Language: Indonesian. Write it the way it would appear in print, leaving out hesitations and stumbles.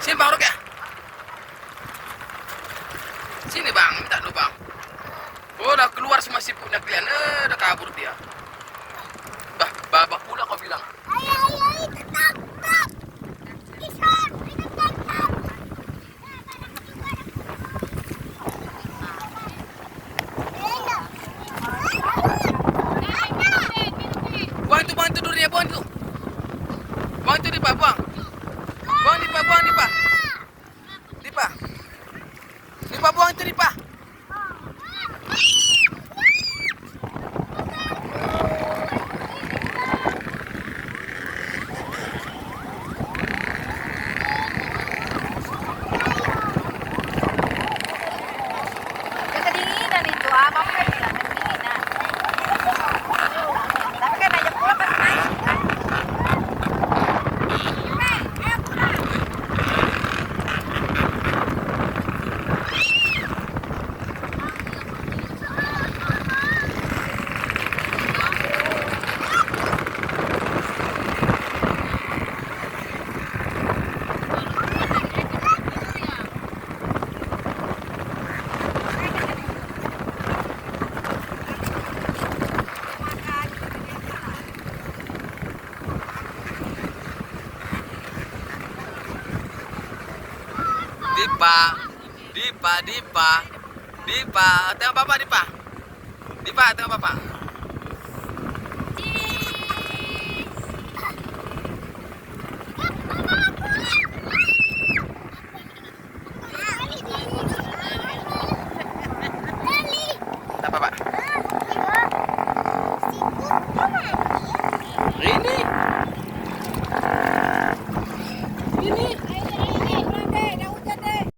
Sini Bang Roke. Sini Bang, minta dulu Bang. Oh, udah keluar semua siputnya kalian. Udah kabur dia. Babak pula kau bilang. Buang itu dulu ya, buang itu. Buang itu Dipa, buang. Buang Dipa, buang Dipa. Dipa. Dipa buang itu Dipa. Kedinginan itu, abang kan bilang kedinginan. Tapi kan aja pulang kan naik. Dipa. Dipa, Dipa. Dipa, tengok Bapak Dipa. Dipa, tengok Bapak.